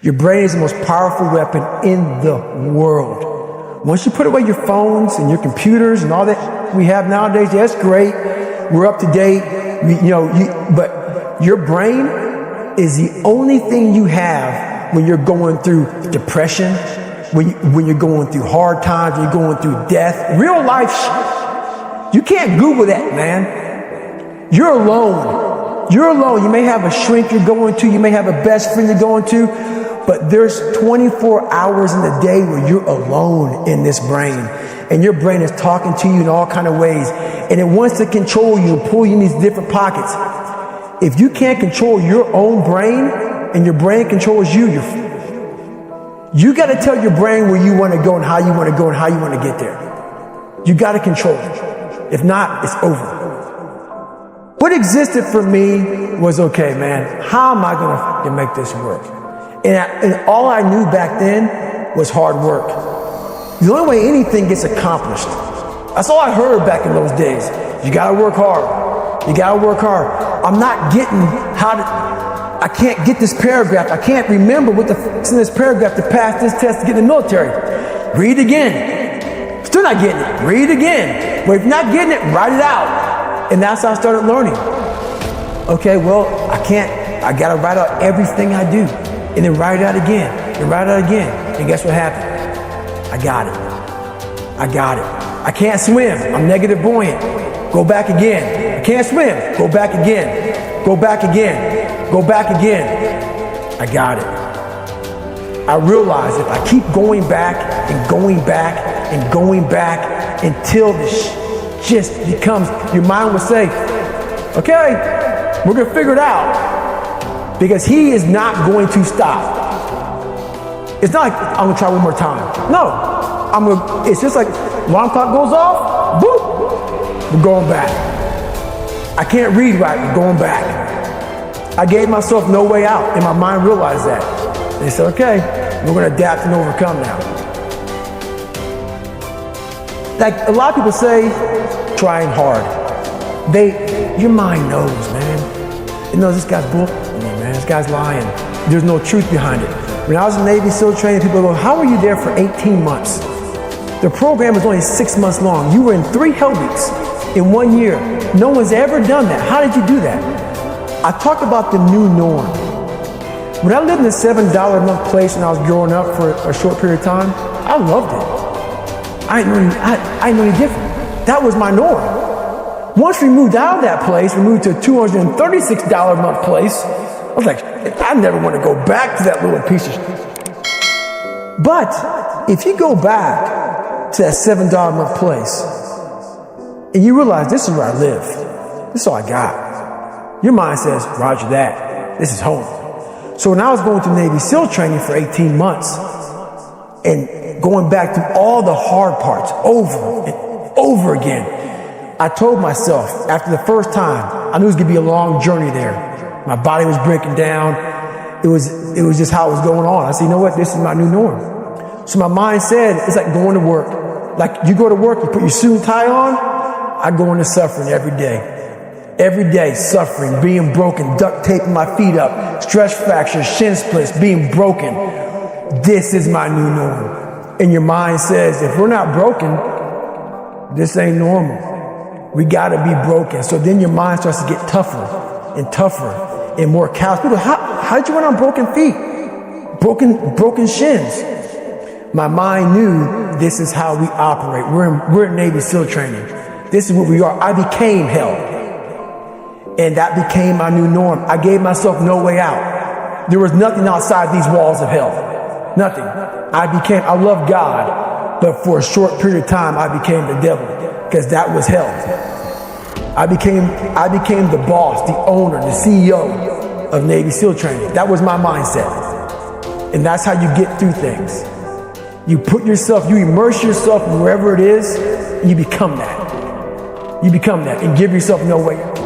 Your brain is the most powerful weapon in the world. Once you put away your phones and your computers and all that we have nowadays, that's great. We're up to date, but your brain is the only thing you have when you're going through depression, when you're going through hard times, when you're going through death, real life shit. You can't Google that, man. You're alone. You're alone. You may have a shrink you're going to, you may have a best friend you're going to, but there's 24 hours in the day where you're alone in this brain. And your brain is talking to you in all kinds of ways. And it wants to control you and pull you in these different pockets. If you can't control your own brain and your brain controls you, you got to tell your brain where you want to go and how you want to go and how you want to get there. You got to control it. If not, it's over. What existed for me was, okay, man, how am I going to make this work? And all I knew back then was hard work. The only way anything gets accomplished. That's all I heard back in those days. You got to work hard. You got to work hard. I'm not getting I can't get this paragraph. I can't remember what the f*** is in this paragraph to pass this test to get in the military. Read again. Still not getting it. Read again. But if you're not getting it, write it out. And that's how I started learning. Okay, well, I got to write out everything I do. And then write it out again. And write it out again. And guess what happened? I got it. I got it. I can't swim. I'm negative buoyant. Go back again. I can't swim. Go back again. Go back again. Go back again. I got it. I realized if I keep going back and going back and going back until this just becomes, your mind will say, okay, we're going to figure it out. Because he is not going to stop. It's not like I'm going to try one more time. No. It's just like alarm clock goes off, boop, we're going back. I can't read right, we're going back. I gave myself no way out, and my mind realized that. They said, okay, we're going to adapt and overcome now. Like a lot of people say, trying hard. Your mind knows, man. It knows this guy's bull. Man, this guy's lying. There's no truth behind it. When I was in Navy SEAL training, people go, how were you there for 18 months? The program was only 6 months long. You were in 3 hell weeks in 1 year. No one's ever done that. How did you do that? I talk about the new norm. When I lived in a $7 a month place when I was growing up for a short period of time, I loved it. I didn't know any different. That was my norm. Once we moved out of that place, we moved to a $236 a month place. I was like, I never want to go back to that little piece of shit. But if you go back to that $7 a month place and you realize this is where I live, this is all I got. Your mind says, roger that, this is home. So when I was going through Navy SEAL training for 18 months and going back through all the hard parts over and over again, I told myself after the first time, I knew it was going to be a long journey there. My body was breaking down. It was just how it was going on. I said, you know what? This is my new norm. So my mind said, it's like going to work. Like you go to work, you put your suit and tie on. I go into suffering every day. Every day, suffering, being broken, duct taping my feet up, stress fractures, shin splits, being broken. This is my new norm. And your mind says, if we're not broken, this ain't normal. We gotta be broken. So then your mind starts to get tougher and tougher and more callous. People, how did you run on broken feet? Broken shins. My mind knew this is how we operate. We're in Navy SEAL training. This is what we are. I became hell. And that became my new norm. I gave myself no way out. There was nothing outside these walls of hell. Nothing. I love God, but for a short period of time, I became the devil because that was hell. I became the boss, the owner, the CEO of Navy SEAL training. That was my mindset. And that's how you get through things. You immerse yourself wherever it is, and you become that. You become that and give yourself no way out.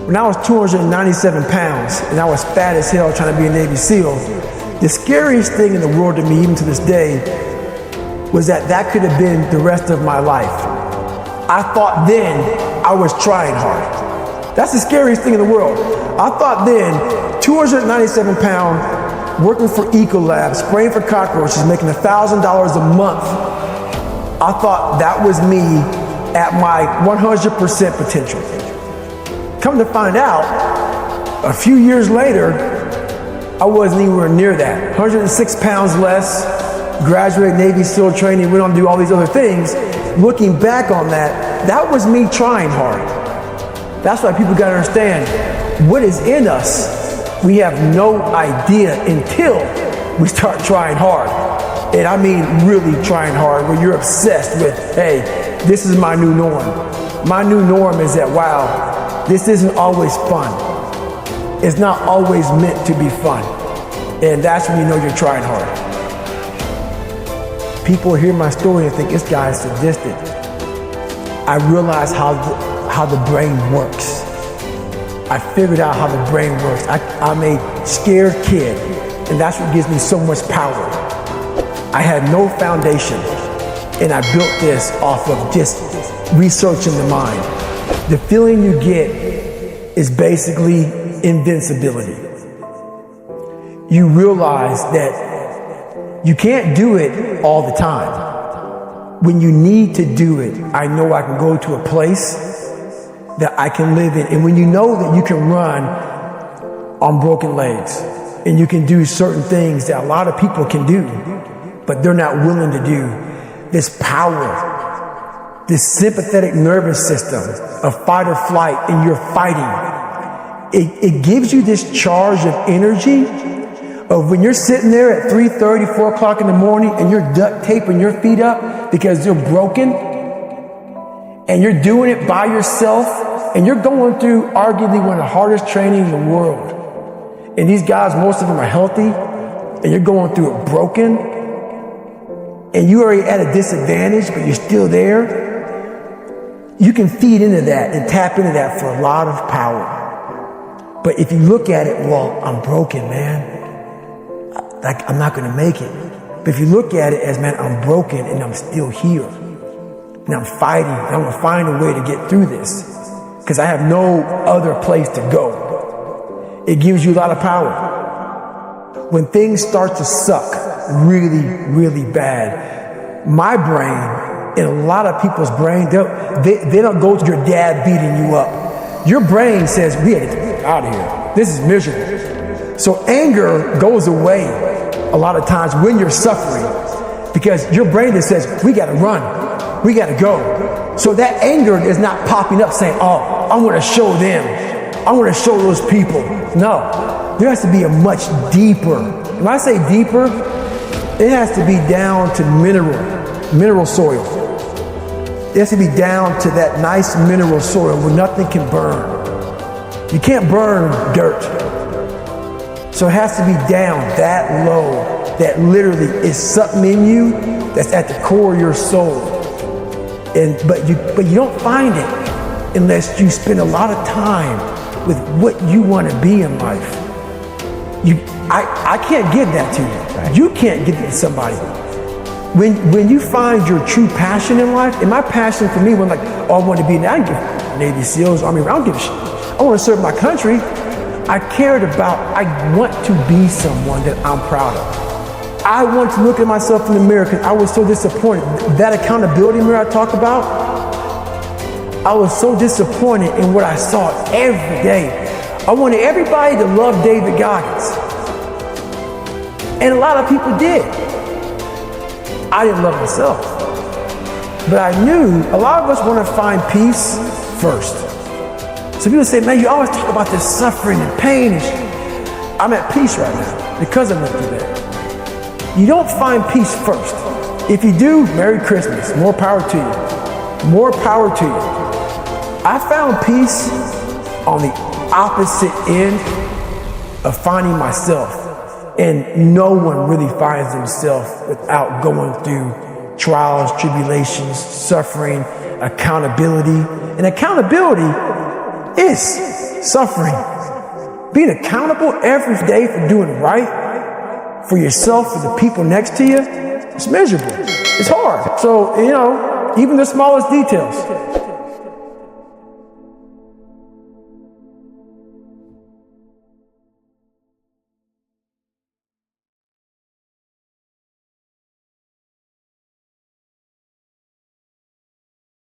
When I was 297 pounds and I was fat as hell trying to be a Navy SEAL, the scariest thing in the world to me, even to this day, was that could have been the rest of my life. I thought then I was trying hard. That's the scariest thing in the world. I thought then 297 pound, working for Ecolab, spraying for cockroaches, making $1,000 a month. I thought that was me at my 100% potential. Come to find out, a few years later, I wasn't anywhere near that. 106 pounds less, graduated Navy SEAL training, went on to do all these other things. Looking back on that, that was me trying hard. That's why people gotta understand, what is in us, we have no idea until we start trying hard. And I mean really trying hard, where you're obsessed with, hey, this is my new norm. My new norm is that, wow, this isn't always fun. It's not always meant to be fun. And that's when you know you're trying hard. People hear my story and think this guy is sadistic. I realize how the brain works. I figured out how the brain works. I'm a scared kid, and that's what gives me so much power. I had no foundation, and I built this off of just researching the mind. The feeling you get is basically invincibility. You realize that you can't do it all the time. When you need to do it, I know I can go to a place that I can live in. And when you know that you can run on broken legs, and you can do certain things that a lot of people can do, but they're not willing to do, this power, this sympathetic nervous system of fight or flight, and you're fighting, it gives you this charge of energy of when you're sitting there at 3:30, 4 o'clock in the morning, and you're duct taping your feet up because they're broken, and you're doing it by yourself, and you're going through arguably one of the hardest training in the world. And these guys, most of them are healthy, and you're going through it broken, and you're already at a disadvantage, but you're still there. You can feed into that and tap into that for a lot of power. But if you look at it, well, I'm broken, man. Like, I'm not gonna make it. But if you look at it as, man, I'm broken and I'm still here, and I'm fighting, and I'm gonna find a way to get through this, because I have no other place to go. It gives you a lot of power. When things start to suck really, really bad, my brain, and a lot of people's brain, they don't go to your dad beating you up. Your brain says, we gotta get out of here. This is miserable. So anger goes away a lot of times when you're suffering, because your brain just says, we gotta run, we gotta go. So that anger is not popping up saying, oh, I wanna show them, I wanna show those people. No, there has to be a much deeper. When I say deeper, it has to be down to mineral soil. It has to be down to that nice mineral soil where nothing can burn. You can't burn dirt. So it has to be down that low, that literally is something in you that's at the core of your soul. But you don't find it unless you spend a lot of time with what you want to be in life. I can't give that to you. Right. You can't give it to somebody. When you find your true passion in life, and my passion for me was like, oh, I want to be I don't give Navy SEALs, Army, I don't give a shit. I want to serve my country. I want to be someone that I'm proud of. I want to look at myself in the mirror because I was so disappointed. That accountability mirror I talk about, I was so disappointed in what I saw every day. I wanted everybody to love David Goggins. And a lot of people did. I didn't love myself. But I knew a lot of us want to find peace first. So people say, man, you always talk about this suffering and pain. I'm at peace right now because I went through that. You don't find peace first. If you do, Merry Christmas. More power to you. More power to you. I found peace on the opposite end of finding myself. And no one really finds themselves without going through trials, tribulations, suffering, accountability. And accountability is suffering. Being accountable every day for doing right for yourself, for the people next to you, it's miserable. It's hard. So, even the smallest details.